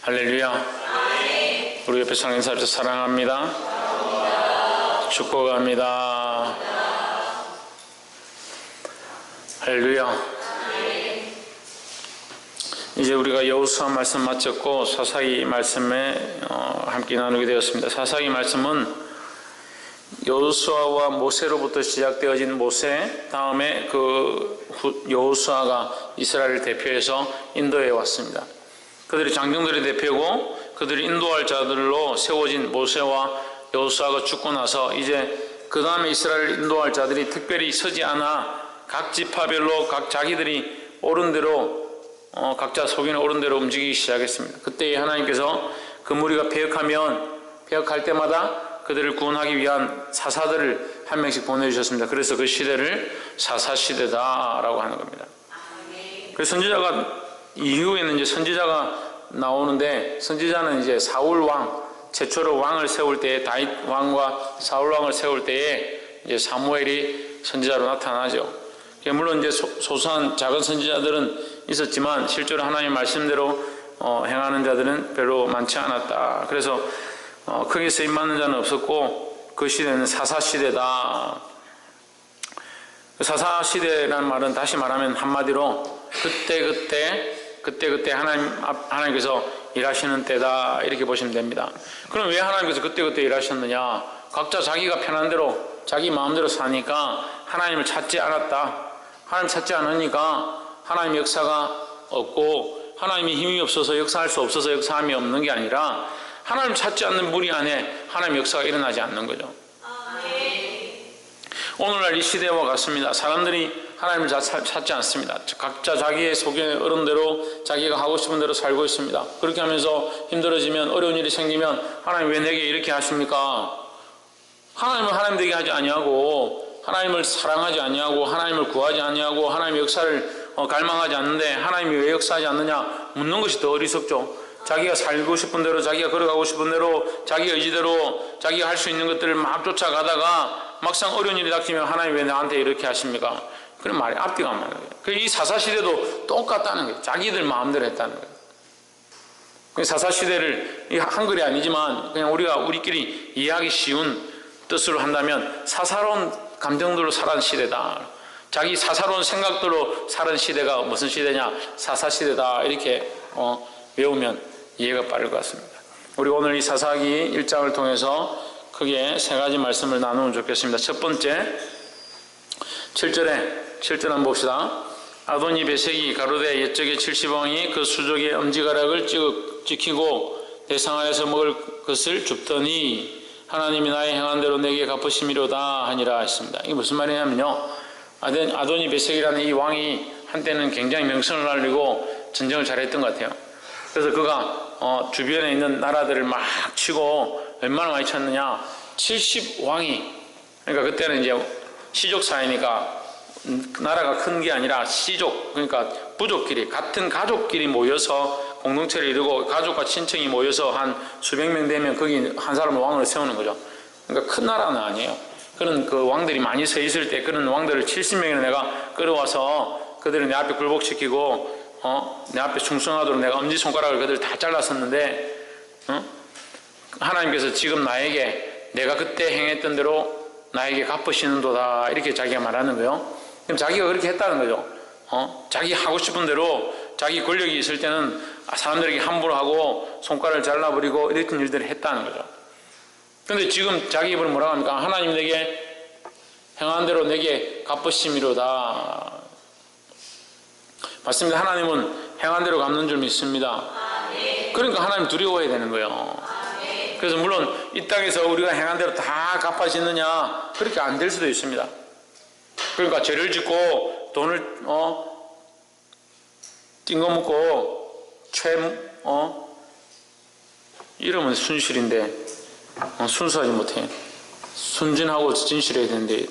할렐루야. 우리 옆에 사는 사람들 사랑합니다. 축복합니다. 할렐루야. 이제 우리가 여호수아 말씀 마쳤고 사사기 말씀에 함께 나누게 되었습니다. 사사기 말씀은 여호수아와 모세로부터 시작되어진 모세, 다음에 여호수아가 이스라엘을 대표해서 인도에 왔습니다. 그들이 장정들의 대표고 그들이 인도할 자들로 세워진 모세와 여호수아가 죽고 나서 이제 그 다음에 이스라엘 인도할 자들이 특별히 서지 않아 각 지파별로 각 자기들이 옳은 대로 각자 속이는 옳은 대로 움직이기 시작했습니다. 그때 하나님께서 그 무리가 패역할 때마다 그들을 구원하기 위한 사사들을 한 명씩 보내주셨습니다. 그래서 그 시대를 사사시대다라고 하는 겁니다. 그래서 선지자가 이후에는 이제 선지자가 나오는데, 선지자는 이제 사울 왕, 최초로 왕을 세울 때에, 다윗 왕과 사울 왕을 세울 때에 이제 사무엘이 선지자로 나타나죠. 물론 이제 소소한 작은 선지자들은 있었지만 실제로 하나님의 말씀대로 행하는 자들은 별로 많지 않았다. 그래서 크게 쓰임받는 자는 없었고 그 시대는 사사시대다. 사사시대라는 말은 다시 말하면 한마디로 그때 하나님께서 일하시는 때다, 이렇게 보시면 됩니다. 그럼 왜 하나님께서 그때 일하셨느냐? 각자 자기가 편한 대로 자기 마음대로 사니까 하나님을 찾지 않았다. 하나님 찾지 않으니까 하나님의 역사가 없고, 하나님이 힘이 없어서 역사할 수 없어서 역사함이 없는 게 아니라 하나님 찾지 않는 무리 안에 하나님의 역사가 일어나지 않는 거죠. 오늘날 이 시대와 같습니다. 사람들이 하나님을 찾지 않습니다. 각자 자기의 속에 어른대로 자기가 하고 싶은 대로 살고 있습니다. 그렇게 하면서 힘들어지면, 어려운 일이 생기면 하나님 왜 내게 이렇게 하십니까? 하나님은 하나님 되게 하지 아니하고, 하나님을 사랑하지 아니하고, 하나님을 구하지 아니하고, 하나님의 역사를 갈망하지 않는데 하나님이 왜 역사하지 않느냐 묻는 것이 더 어리석죠. 자기가 살고 싶은 대로, 자기가 걸어가고 싶은 대로, 자기 의지대로 자기가 할 수 있는 것들을 막 쫓아가다가 막상 어려운 일이 닥치면 하나님 왜 나한테 이렇게 하십니까? 그런 말이 앞뒤가 안 맞는 거예요. 이 사사시대도 똑같다는 거예요. 자기들 마음대로 했다는 거예요. 사사시대를 한글이 아니지만 그냥 우리끼리 이해하기 쉬운 뜻으로 한다면 사사로운 감정들로 살아온 시대다. 자기 사사로운 생각들로 살은 시대가 무슨 시대냐? 사사시대다. 이렇게 외우면 이해가 빠를 것 같습니다. 우리 오늘 이 사사기 1장을 통해서 크게 세 가지 말씀을 나누면 좋겠습니다. 첫 번째, 7절 한번 봅시다. 아도니 베섹이 가로되 옛적의 70왕이 그 수족의 엄지가락을 지키고 대상 안에서 먹을 것을 줍더니 하나님이 나의 행한 대로 내게 갚으심이로다 하니라 했습니다. 이게 무슨 말이냐면요, 아도니 베섹이라는 이 왕이 한때는 굉장히 명성을 날리고 전쟁을 잘했던 것 같아요. 그래서 그가 주변에 있는 나라들을 막 치고 얼마나 많이 쳤느냐, 70왕이, 그러니까 그때는 이제 시족 사회니까 나라가 큰 게 아니라 시족, 그러니까 부족끼리, 같은 가족끼리 모여서 공동체를 이루고 가족과 친척이 모여서 한 수백 명 되면 거기 한 사람을 왕으로 세우는 거죠. 그러니까 큰 나라는 아니에요. 그런 그 왕들이 많이 서 있을 때 그런 왕들을 70명이나 내가 끌어와서 그들을 내 앞에 굴복시키고 내 앞에 충성하도록 내가 엄지손가락을 그들 다 잘랐었는데 하나님께서 지금 나에게 내가 그때 행했던 대로 나에게 갚으시는도다, 이렇게 자기가 말하는 거예요. 그럼 자기가 그렇게 했다는 거죠. 자기 하고 싶은 대로 자기 권력이 있을 때는 사람들에게 함부로 하고 손가락을 잘라버리고 이랬던 일들을 했다는 거죠. 그런데 지금 자기 입으로 뭐라고 합니까? 하나님 내게 행한 대로 내게 갚으심이로다. 맞습니다. 하나님은 행한 대로 갚는 줄 믿습니다. 그러니까 하나님 두려워해야 되는 거예요. 그래서 물론 이 땅에서 우리가 행한 대로 다 갚아지느냐, 그렇게 안 될 수도 있습니다. 그러니까 죄를 짓고 돈을 띵거묻고 이러면 순실인데 순수하지 못해. 순진하고 진실해야 되는데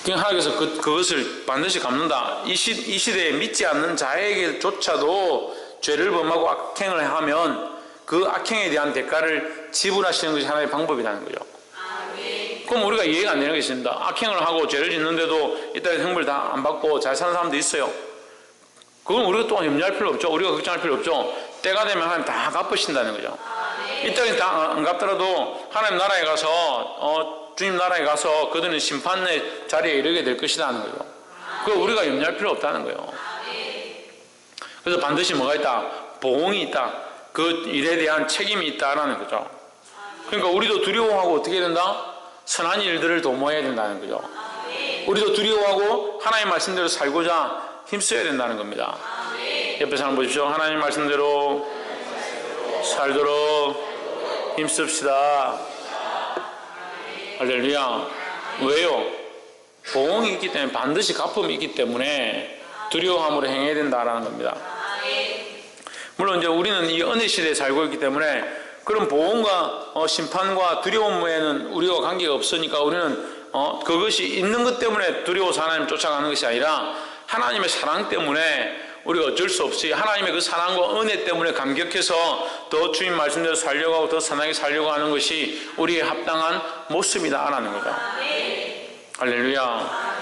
그냥 하나님께서 그것을 반드시 갚는다. 이 시대에 믿지 않는 자에게조차도 죄를 범하고 악행을 하면 그 악행에 대한 대가를 지불하시는 것이 하나의 방법이라는 거죠. 그럼 우리가 이해가 안 되는 게 있습니다. 악행을 하고 죄를 짓는데도 이 땅에 형벌 다 안 받고 잘 사는 사람도 있어요. 그건 우리가 또 염려할 필요 없죠. 우리가 걱정할 필요 없죠. 때가 되면 하나님 다 갚으신다는 거죠. 이 땅에 다 안 갚더라도 하나님 나라에 가서 주님 나라에 가서 그들은 심판의 자리에 이르게 될 것이라는 거죠. 그거 우리가 염려할 필요 없다는 거예요. 그래서 반드시 뭐가 있다? 보응이 있다. 그 일에 대한 책임이 있다라는 거죠. 그러니까 우리도 두려워하고 어떻게 된다? 선한 일들을 도모해야 된다는 거죠. 우리도 두려워하고 하나님 말씀대로 살고자 힘써야 된다는 겁니다. 옆에 사람 보십시오. 하나님 말씀대로 살도록 힘씁시다. 할렐루야. 왜요? 보응이 있기 때문에, 반드시 갚음이 있기 때문에 두려워함으로 행해야 된다는 겁니다. 물론 이제 우리는 이 은혜 시대에 살고 있기 때문에 그런 보응과 심판과 두려움에는 우리와 관계가 없으니까 우리는 그것이 있는 것 때문에 두려워서 하나님 쫓아가는 것이 아니라 하나님의 사랑 때문에 우리가 어쩔 수 없이 하나님의 그 사랑과 은혜 때문에 감격해서 더 주님 말씀대로 살려고 하고 더 선하게 살려고 하는 것이 우리의 합당한 모습이다라는 거죠. 할렐루야.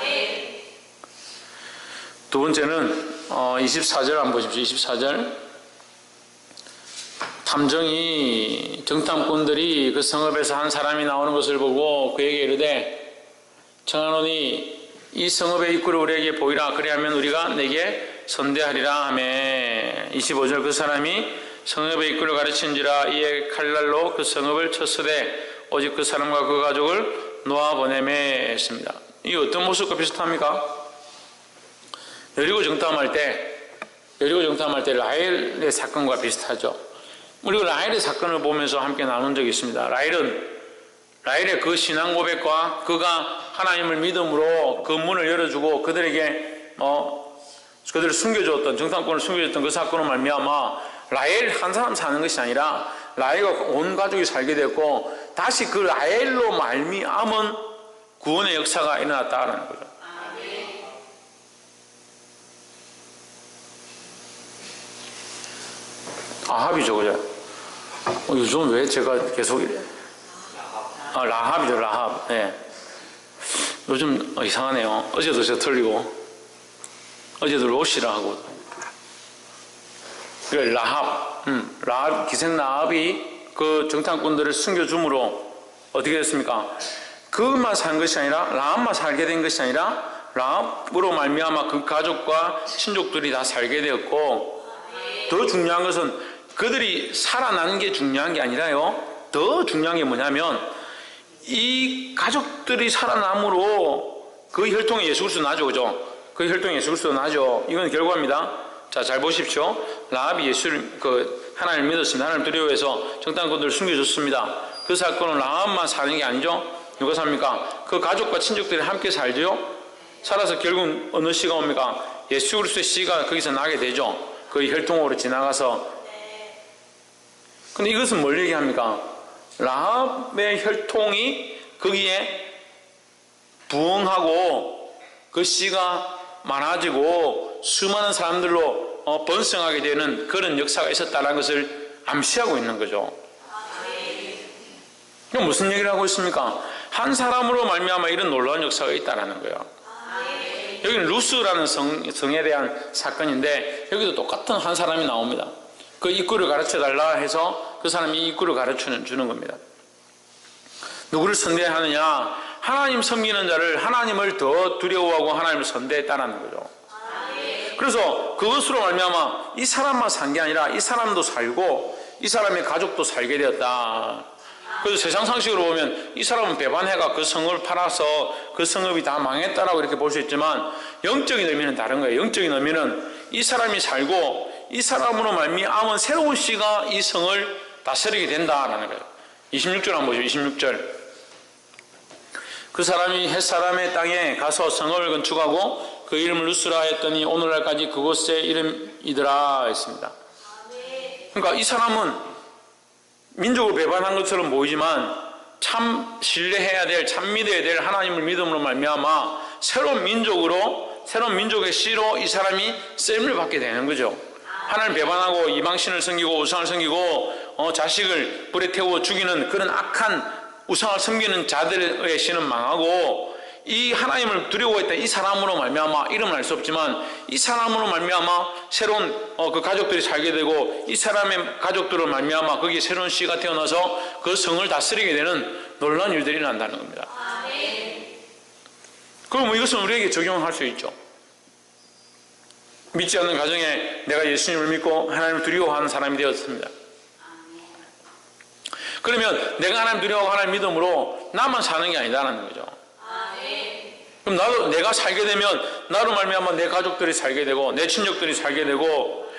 두 번째는 24절 한번 보십시오. 24절. 탐정이 정탐꾼들이 그 성읍에서 한 사람이 나오는 것을 보고 그에게 이르되 청하노니 이 성읍의 입구를 우리에게 보이라. 그리하면 우리가 내게 선대하리라 하며 25절. 그 사람이 성읍의 입구를 가르친지라 이에 칼날로 그 성읍을 쳤으되 오직 그 사람과 그 가족을 놓아보내매 했습니다. 이게 어떤 모습과 비슷합니까? 여리고 정탐할 때 라헬의 사건과 비슷하죠. 우리가 라헬의 사건을 보면서 함께 나눈 적이 있습니다. 라헬의 그 신앙 고백과 그가 하나님을 믿음으로 그 문을 열어주고 그들에게 그들을 숨겨줬던, 정탐꾼을 숨겨줬던 그 사건으로 말미암아 라헬 한 사람 사는 것이 아니라 라헬과 온 가족이 살게 됐고 다시 그 라헬로 말미암은 구원의 역사가 일어났다는 거죠. 아합이죠, 그죠? 요즘 왜 제가 계속 이래? 라합이죠, 라합. 네. 요즘 이상하네요. 어제도 저 틀리고, 어제도 롯이라 하고. 그래, 라합, 기생 라합이 그 정탐꾼들을 숨겨줌으로 어떻게 됐습니까? 그것만 산 것이 아니라, 라합만 살게 된 것이 아니라, 라합으로 말미암아 그 가족과 친족들이 다 살게 되었고, 더 중요한 것은 그들이 살아나는 게 중요한 게 아니라요. 더 중요한 게 뭐냐면 이 가족들이 살아남으로 그 혈통에 예수 그리스도 나죠, 그죠? 그 혈통에 예수 그리스도 나죠. 이건 결과입니다. 자, 잘 보십시오. 라합이 예수를 하나님을 믿었습니다. 하나님 두려워해서 정탐꾼들을 숨겨줬습니다. 그 사건은 라합만 사는 게 아니죠. 누가 삽니까? 그 가족과 친족들이 함께 살죠. 살아서 결국 어느 씨가 옵니까? 예수 그리스도의 씨가 거기서 나게 되죠. 그 혈통으로 지나가서. 근데 이것은 뭘 얘기합니까? 라합의 혈통이 거기에 부흥하고 그 씨가 많아지고 수많은 사람들로 번성하게 되는 그런 역사가 있었다는 것을 암시하고 있는 거죠. 그럼 무슨 얘기를 하고 있습니까? 한 사람으로 말미암아 이런 놀라운 역사가 있다는 거예요. 여기는 루스라는 성에 대한 사건인데 여기도 똑같은 한 사람이 나옵니다. 그 입구를 가르쳐달라 해서 그 사람이 이 입구를 가르쳐주는 겁니다. 누구를 선대하느냐? 하나님 섬기는 자를, 하나님을 더 두려워하고 하나님을 선대했다는 거죠. 그래서 그것으로 말미암아 이 사람만 산 게 아니라 이 사람도 살고 이 사람의 가족도 살게 되었다. 그래서 세상 상식으로 보면 이 사람은 배반해가 그 성읍을 팔아서 그 성읍이 다 망했다라고 이렇게 볼 수 있지만 영적인 의미는 다른 거예요. 영적인 의미는 이 사람이 살고 이 사람으로 말미암은 새로운 씨가 이 성을 다스리게 된다라는 거예요. 26절 한번 보시죠. 26절. 그 사람이 햇사람의 땅에 가서 성을 건축하고 그 이름을 루스라 했더니 오늘날까지 그곳의 이름이더라 했습니다. 그러니까 이 사람은 민족을 배반한 것처럼 보이지만 참 신뢰해야 될, 참 믿어야 될 하나님을 믿음으로 말미암아 새로운 민족의 씨로 이 사람이 쓰임을 받게 되는 거죠. 하나님을 배반하고 이방신을 섬기고 우상을 섬기고 자식을 불에 태워 죽이는 그런 악한 우상을 섬기는 자들의 신은 망하고 이 하나님을 두려워했다 이 사람으로 말미암아, 이름은 알 수 없지만 이 사람으로 말미암아 새로운 그 가족들이 살게 되고, 이 사람의 가족들을 말미암아 거기에 새로운 씨가 태어나서 그 성을 다스리게 되는 놀라운 일들이 난다는 겁니다. 그럼 이것은 우리에게 적용할 수 있죠. 믿지 않는 가정에 내가 예수님을 믿고 하나님을 두려워하는 사람이 되었습니다. 그러면 내가 하나님 두려워하고 하나님 믿음으로 나만 사는 게 아니다라는 거죠. 그럼 나도, 내가 살게 되면 나로 말미암아 내 가족들이 살게 되고 내 친족들이 살게 되고,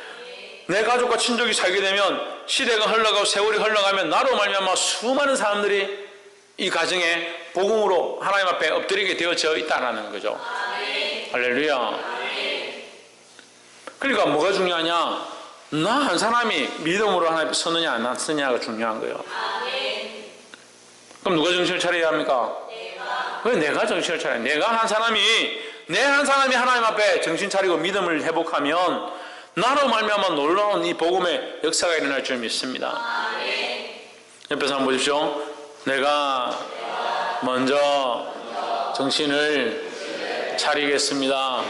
내 가족과 친족이 살게 되면 시대가 흘러가고 세월이 흘러가면 나로 말미암아 수많은 사람들이 이 가정에 복음으로 하나님 앞에 엎드리게 되어져 있다는 거죠. 할렐루야. 그러니까 뭐가 중요하냐? 나 한 사람이 믿음으로 하나님 앞에 서느냐 안 서느냐가 중요한 거예요. 그럼 누가 정신을 차려야 합니까? 왜 내가 정신을 차려야 해? 내 한 사람이 하나님 앞에 정신 차리고 믿음을 회복하면 나로 말미암아 놀라운 이 복음의 역사가 일어날 줄 믿습니다. 옆에서 한번 보십시오. 내가 먼저 정신을 차리겠습니다.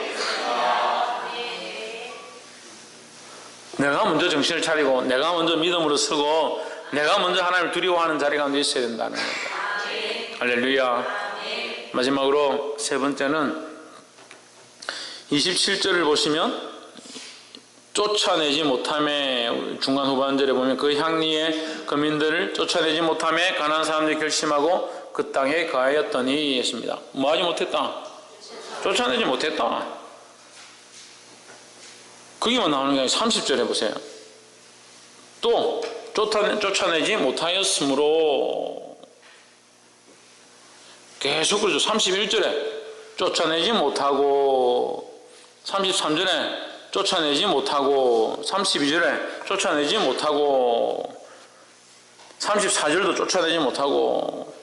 내가 먼저 정신을 차리고 내가 먼저 믿음으로 서고 내가 먼저 하나님을 두려워하는 자리 가운데 있어야 된다는 겁니다. 할렐루야. 마지막으로 세 번째는 27절을 보시면 쫓아내지 못함에, 중간 후반절에 보면 그 향리의 거민들을 쫓아내지 못함에 가난한 사람들이 결심하고 그 땅에 거하였더니 했습니다. 뭐 하지 못했다? 쫓아내지 못했다. 거기만 나오는 게 아니라 30절 해보세요. 또 쫓아내지 못하였으므로, 계속 그러죠. 31절에 쫓아내지 못하고, 33절에 쫓아내지 못하고, 32절에 쫓아내지 못하고, 34절도 쫓아내지 못하고,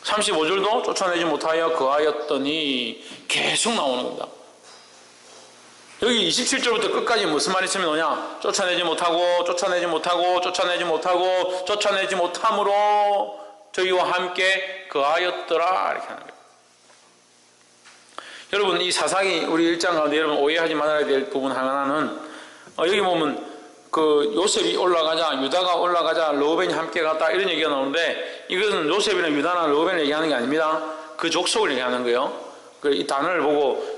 35절도 쫓아내지 못하여 거하였더니 계속 나오는 겁니다. 여기 27절부터 끝까지 무슨 말이 있으면 오냐? 쫓아내지 못하고, 쫓아내지 못하고, 쫓아내지 못하고, 쫓아내지 못함으로 저희와 함께 거하였더라, 이렇게 하는 거예요. 여러분, 이 사사기 우리 1장 가운데 여러분 오해하지 말아야 될 부분 하나는, 여기 보면 그 요셉이 올라가자, 유다가 올라가자, 르우벤이 함께 갔다, 이런 얘기가 나오는데, 이것은 요셉이나 유다나 르우벤을 얘기하는 게 아닙니다. 그 족속을 얘기하는 거예요. 이 단어를 보고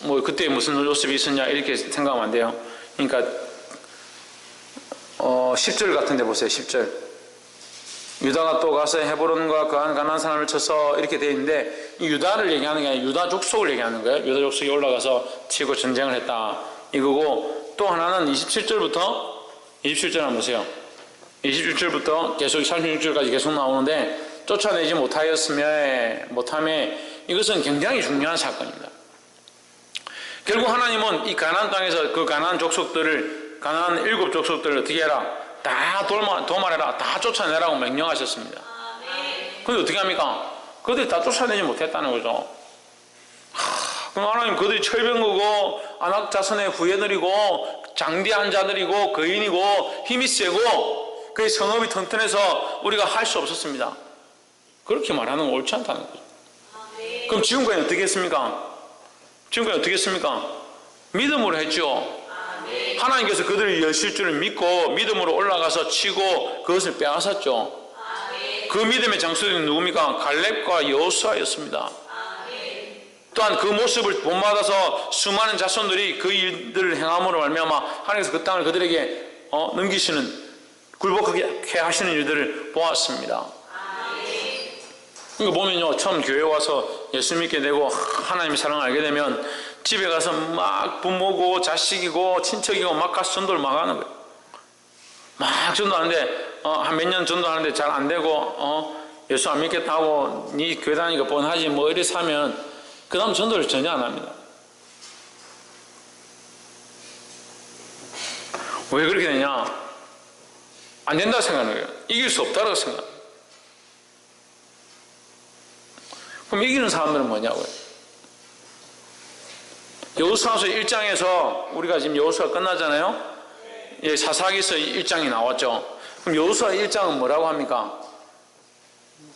뭐 그때 무슨 요셉이 있었냐 이렇게 생각하면 안 돼요. 그러니까 10절 같은 데 보세요. 10절. 유다가 또 가서 헤브론과 그한 가난한 사람을 쳐서 이렇게 되어 있는데, 이 유다를 얘기하는 게 아니라 유다 족속을 얘기하는 거예요. 유다 족속이 올라가서 치고 전쟁을 했다 이거고, 또 하나는 27절부터 27절 한번 보세요. 27절부터 계속 36절까지 계속 나오는데, 쫓아내지 못함에 이것은 굉장히 중요한 사건입니다. 결국 하나님은 이 가나안 땅에서 그 가나안 족속들을, 가나안 7 족속들을 어떻게 해라? 다 도말해라, 다 쫓아내라고 명령하셨습니다. 근데 어떻게 합니까? 그들이 다 쫓아내지 못했다는 거죠. 그럼 하나님 그들이 철병거고 안악 자손의 후예들이고 장대한 자들이고 거인이고 힘이 세고 그의 성읍이 튼튼해서 우리가 할 수 없었습니다. 그렇게 말하는 건 옳지 않다는 거죠. 그럼 지금까지 어떻게 했습니까? 믿음으로 했죠. 하나님께서 그들의 여실 줄을 믿고 믿음으로 올라가서 치고 그것을 빼앗았죠. 그 믿음의 장수들은 누굽니까? 갈렙과 여호수아였습니다. 또한 그 모습을 본받아서 수많은 자손들이 그 일들을 행함으로 말미암아 하나님께서 그 땅을 그들에게 넘기시는, 굴복하게 하시는 일들을 보았습니다. 이거 보면요, 처음 교회 와서 예수 믿게 되고 하나님의 사랑을 알게 되면 집에 가서 막 부모고 자식이고 친척이고 막 가서 전도를 막 하는 거예요. 막 전도하는데 한 몇 년 전도하는데 잘 안 되고 예수 안 믿겠다 하고 네 교회 다니니까 뻔하지 뭐 이래서 하면 그 다음 전도를 전혀 안 합니다. 왜 그렇게 되냐? 안 된다고 생각하는 거예요. 이길 수 없다고 생각합니다. 그럼 이기는 사람들은 뭐냐고요? 여호수아서 1장에서 우리가 지금 여호수아 끝나잖아요. 예, 사사기서 1장이 나왔죠. 그럼 여호수아 1장은 뭐라고 합니까?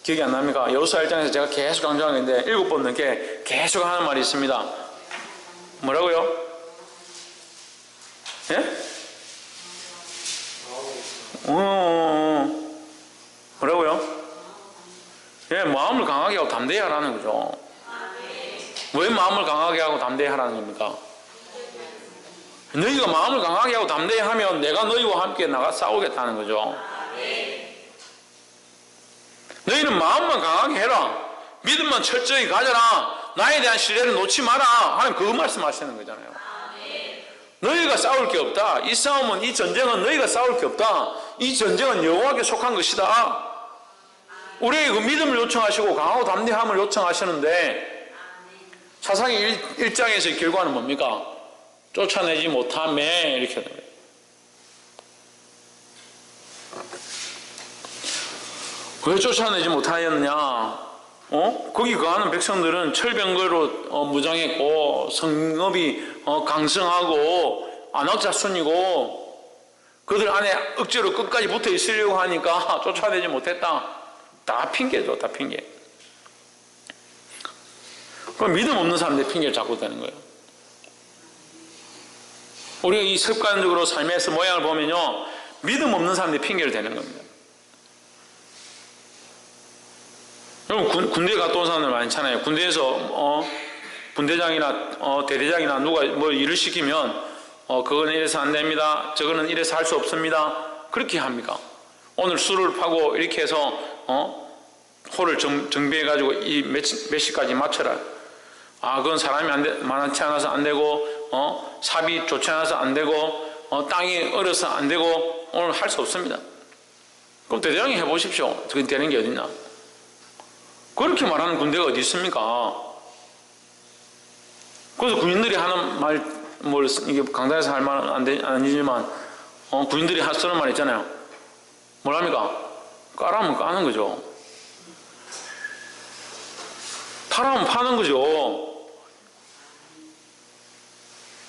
기억이 안 납니까? 여호수아 1장에서 제가 계속 강조하는 건데 7번 넘게 계속 하는 말이 있습니다. 뭐라고요? 예? 뭐라고요? 예, 마음을 강하게 하고 담대히 하라는 거죠. 왜 마음을 강하게 하고 담대히 하라는 겁니까? 너희가 마음을 강하게 하고 담대히 하면 내가 너희와 함께 나가 싸우겠다는 거죠. 너희는 마음만 강하게 해라. 믿음만 철저히 가져라. 나에 대한 신뢰를 놓지 마라. 하는 그 말씀하시는 거잖아요. 너희가 싸울 게 없다. 이 싸움은, 이 전쟁은 너희가 싸울 게 없다. 이 전쟁은 여호와께 속한 것이다. 우리에게 그 믿음을 요청하시고 강하고 담대함을 요청하시는데 사사기 1장에서의 결과는 뭡니까? 쫓아내지 못하매 이렇게 됩니다. 왜 쫓아내지 못하였느냐? 거기 거하는 백성들은 철병거로 무장했고 성읍이 강성하고 안악자손이고 그들 안에 억지로 끝까지 붙어 있으려고 하니까 쫓아내지 못했다. 다 핑계죠. 다 핑계. 그럼 믿음 없는 사람들 핑계를 자꾸 대는 거예요. 우리가 이 습관적으로 삶에서 모양을 보면요, 믿음 없는 사람들이 핑계를 대는 겁니다. 여러분 군대 갔다 온 사람들 많잖아요. 군대에서 분대장이나 대대장이나 누가 뭐 일을 시키면 그거는 이래서 안 됩니다. 저거는 이래서 할 수 없습니다. 그렇게 합니까? 오늘 술을 파고 이렇게 해서 홀을 정비해 가지고 이 몇 시까지 맞춰라. 그건 사람이 많지 않아서 안 되고 삽이 좋지 않아서 안 되고 땅이 얼어서 안 되고 오늘 할 수 없습니다. 그럼 대대장이 해보십시오. 그건 되는 게 어딨나? 그렇게 말하는 군대가 어디 있습니까? 그래서 군인들이 하는 말, 이게 강단에서 할 말은 아니지만, 군인들이 쓰는 말 있잖아요. 뭐랍니까? 까라면 까는 거죠. 파라면 파는 거죠.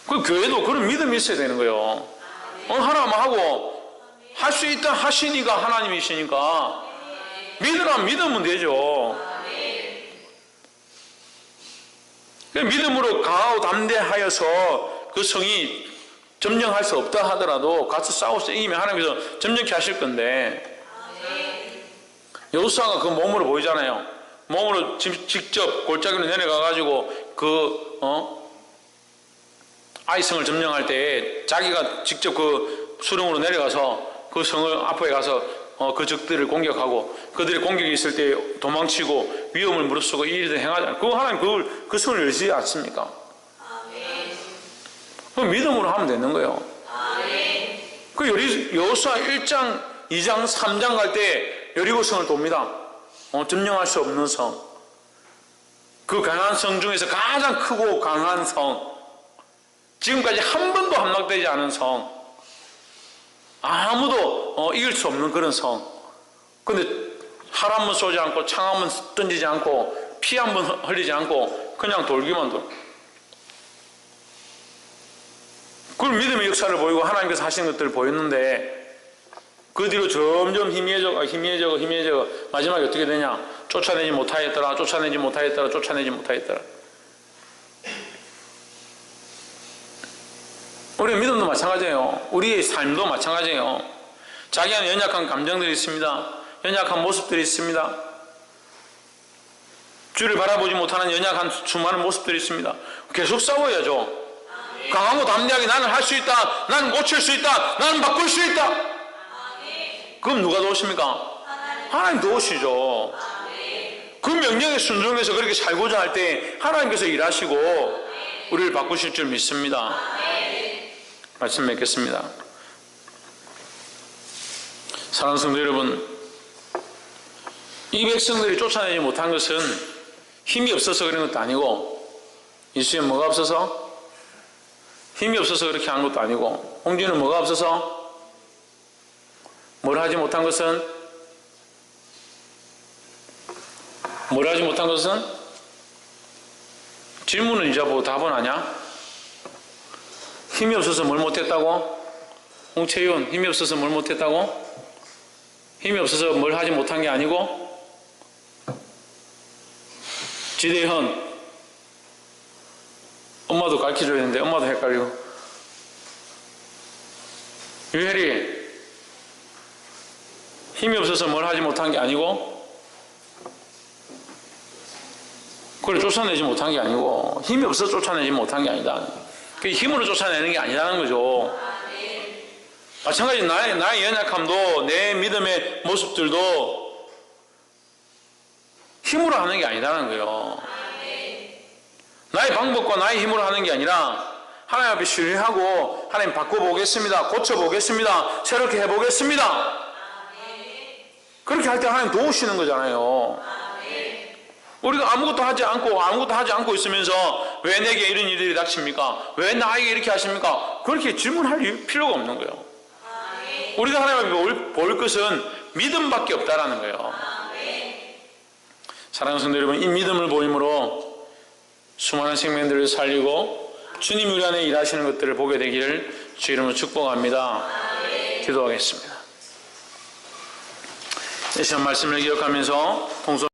그 교회도 그런 믿음이 있어야 되는 거예요. 하나만 하고, 할 수 있다 하시니까 하나님이시니까, 믿으라면 믿으면 되죠. 믿음으로 강하고 담대하여서 그 성이 점령할 수 없다 하더라도 가서 싸워서 이기면 하나님께서 점령케 하실 건데 여호수아가 그 몸으로 보이잖아요. 몸으로 직접 골짜기로 내려가 가지고 그 아이성을 점령할 때 자기가 직접 그 수령으로 내려가서 그 성을 앞에 가서 그 적들을 공격하고 그들의 공격이 있을 때 도망치고 위험을 무릅쓰고 이 일을 행하잖아요. 그거 하나님 그 성을 열지 않습니까? 그럼 믿음으로 하면 되는 거예요. 그 여호수아 1장, 2장, 3장 갈 때 여리고성을 돕니다. 점령할 수 없는 성. 그 강한 성 중에서 가장 크고 강한 성. 지금까지 한 번도 함락되지 않은 성. 아무도 이길 수 없는 그런 성. 근데 활 한 번 쏘지 않고 창 한 번 던지지 않고 피 한 번 흘리지 않고 그냥 돌기만 돌. 그걸 믿음의 역사를 보이고 하나님께서 하시는 것들을 보였는데 그 뒤로 점점 희미해져 마지막에 어떻게 되냐? 쫓아내지 못하였더라. 우리의 믿음도 마찬가지예요. 우리의 삶도 마찬가지예요. 자기 안에 연약한 감정들이 있습니다. 연약한 모습들이 있습니다. 주를 바라보지 못하는 연약한 수많은 모습들이 있습니다. 계속 싸워야죠. 강하고 담대하게 나는 할 수 있다. 나는 고칠 수 있다. 나는 바꿀 수 있다. 그럼 누가 도우십니까? 하나님 도우시죠. 그 명령에 순종해서 그렇게 살고자 할 때 하나님께서 일하시고 우리를 바꾸실 줄 믿습니다. 말씀 맺겠습니다. 사랑하는 성도 여러분, 이 백성들이 쫓아내지 못한 것은 힘이 없어서 그런 것도 아니고 이수에 뭐가 없어서? 힘이 없어서 그렇게 한 것도 아니고 홍진은 뭐가 없어서? 뭘 하지 못한 것은? 뭘 하지 못한 것은? 질문을 이제 보고 답은 아냐? 힘이 없어서 뭘 못했다고? 홍채윤 힘이 없어서 뭘 못했다고? 힘이 없어서 뭘 하지 못한 게 아니고 지대현 엄마도 가르쳐줘야 되는데 엄마도 헷갈리고 유혜리 힘이 없어서 뭘 하지 못한 게 아니고 그걸 쫓아내지 못한 게 아니고 힘이 없어서 쫓아내지 못한 게 아니다. 그 힘으로 쫓아내는 게 아니라는 거죠. 마찬가지 나의 연약함도 내 믿음의 모습들도 힘으로 하는 게 아니라는 거예요. 나의 방법과 나의 힘으로 하는 게 아니라 하나님 앞에 신뢰하고 하나님 바꿔보겠습니다. 고쳐보겠습니다. 새롭게 해보겠습니다. 그렇게 할 때 하나님 도우시는 거잖아요. 우리가 아무것도 하지 않고 있으면서 왜 내게 이런 일들이 닥칩니까? 왜 나에게 이렇게 하십니까? 그렇게 질문할 필요가 없는 거예요. 우리가 하나님 앞에 볼 것은 믿음밖에 없다라는 거예요. 사랑하는 성도 여러분, 이 믿음을 보임으로 수많은 생명들을 살리고 주님 우리 안에 일하시는 것들을 보게 되기를 주 이름으로 축복합니다. 기도하겠습니다. 이 시간 말씀을 기억하면서 동서